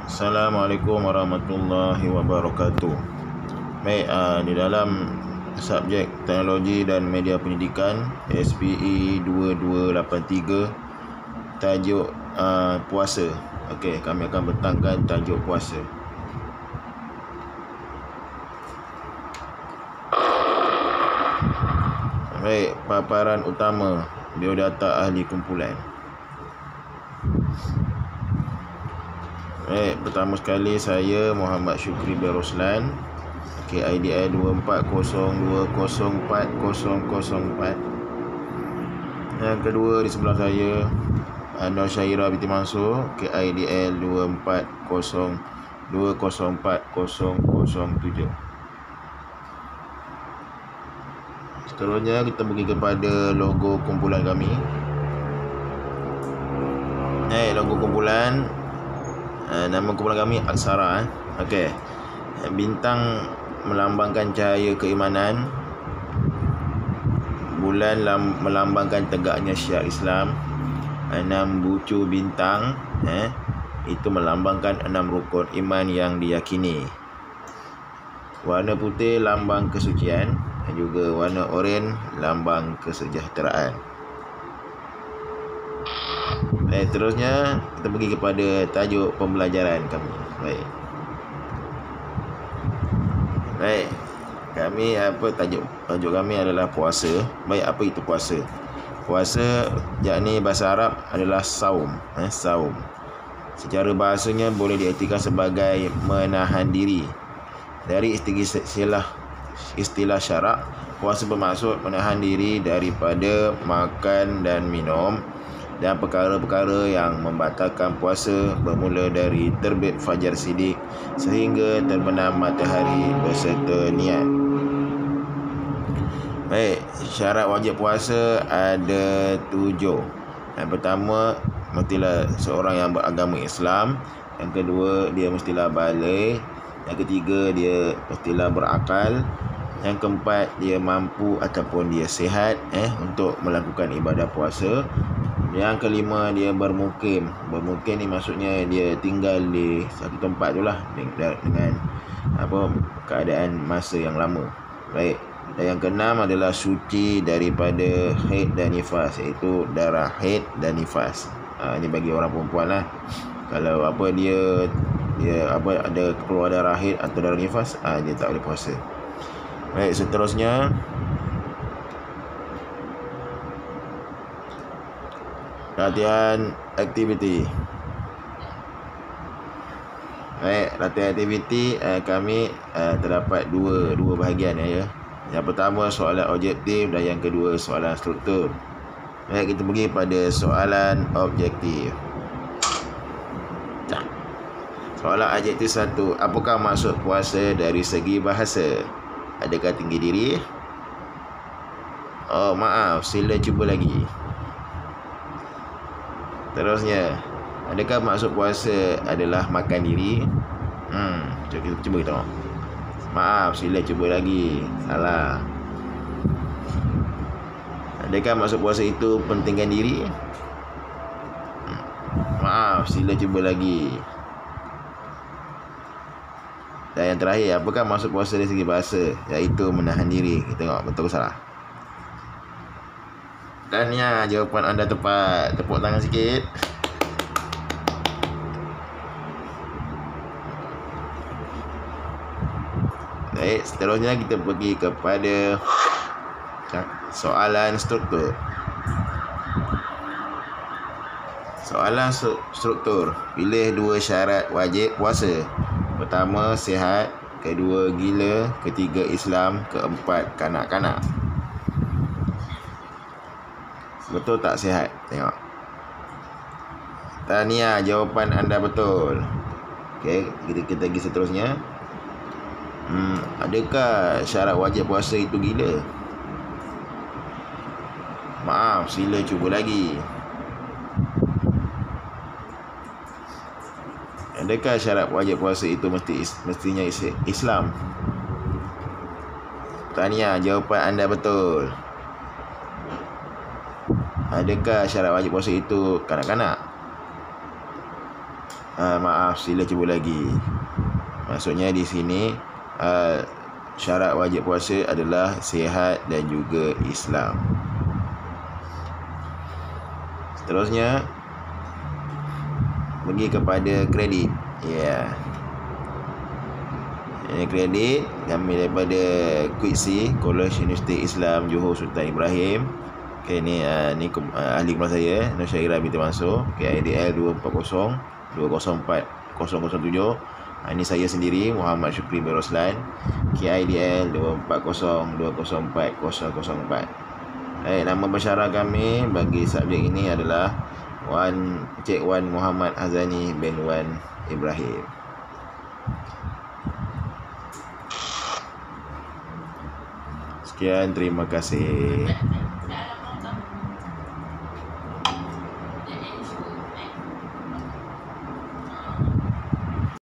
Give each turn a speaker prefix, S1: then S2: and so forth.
S1: Assalamualaikum warahmatullahi wabarakatuh. Baik, di dalam subjek teknologi dan media pendidikan SPE 2283 tajuk puasa. Okey, kami akan bentangkan tajuk puasa. Baik, paparan utama biodata ahli kumpulan. Baik, pertama sekali saya Muhammad Syukri bin Roslan, KIDL 2402040004. Yang kedua di sebelah saya Anwar Syairah binti Mansur, KIDL 2402040007. Seterusnya kita pergi kepada logo kumpulan kami. Logo kumpulan, nama kumpulan kami Aksara. Okey. Bintang melambangkan cahaya keimanan. Bulan melambangkan tegaknya syiar Islam. 6 bucu bintang itu melambangkan 6 rukun iman yang diyakini. Warna putih lambang kesucian dan juga warna oranye lambang kesejahteraan. Baik, terusnya kita pergi kepada tajuk pembelajaran kami. Baik. Kami tajuk kami adalah puasa. Baik, apa itu puasa? Puasa yakni bahasa Arab adalah saum. Saum. Secara bahasanya boleh diartikan sebagai menahan diri. Dari istilah syarak, puasa bermaksud menahan diri daripada makan dan minum dan perkara-perkara yang membatalkan puasa bermula dari terbit fajar siddiq sehingga terbenam matahari beserta niat. Baik, syarat wajib puasa ada 7. Yang pertama, mestilah seorang yang beragama Islam. Yang kedua, dia mestilah baligh. Yang ketiga, dia mestilah berakal. Yang keempat, dia mampu ataupun dia sihat untuk melakukan ibadah puasa. Yang kelima, dia bermukim. Bermukim ni maksudnya dia tinggal di satu tempat tu lah dengan keadaan masa yang lama. Baik. Dan yang keenam adalah suci daripada haid dan nifas, iaitu darah haid dan nifas. Ini bagi orang perempuan lah. Kalau dia ada keluar darah haid atau darah nifas, dia tak boleh puasa. Baik, seterusnya latihan aktiviti. Baik, latihan aktiviti kami terdapat dua bahagian ya. Yang pertama soalan objektif dan yang kedua soalan struktur. Baik, kita pergi pada soalan objektif. Soalan objektif 1. Apakah maksud puasa dari segi bahasa? Adakah tinggi diri? Oh, maaf, sila cuba lagi. Terusnya, adakah maksud puasa adalah makan diri? Cuba kita tengok. Maaf, sila cuba lagi. Salah. Adakah maksud puasa itu pentingkan diri? Maaf, sila cuba lagi. Dan yang terakhir, apakah maksud puasa dari segi bahasa? Iaitu menahan diri. Kita tengok betul ke salah. Tahniah, jawapan anda tepat. Tepuk tangan sikit. Baik, seterusnya kita pergi kepada soalan struktur. Soalan struktur. Pilih 2 syarat wajib puasa. Pertama, sihat. Kedua, gila. Ketiga, Islam. Keempat, kanak-kanak. Betul tak sihat? Tengok. Tahniah, jawapan anda betul. Okey, kita pergi seterusnya. Adakah syarat wajib puasa itu gila? Maaf, sila cuba lagi. Adakah syarat wajib puasa itu mestinya Islam? Tahniah, jawapan anda betul. Adakah syarat wajib puasa itu kanak-kanak? Maaf, sila cuba lagi. Maksudnya di sini syarat wajib puasa adalah sihat dan juga Islam. Seterusnya pergi kepada kredit. Ya. Ini kredit kami daripada Kuitsi College Universiti Islam Johor Sultan Ibrahim. Okay, ni ahli kelas saya, Nur Syairah binti Mansur. Okay, IDL 240 204 007. Ini saya sendiri, Muhammad Syukri bin Roslan. KIDL 240 204 004. Nama pensyarah kami bagi subjek ini adalah Cik Wan Muhammad Hazani bin Wan Ibrahim. Sekian, terima kasih.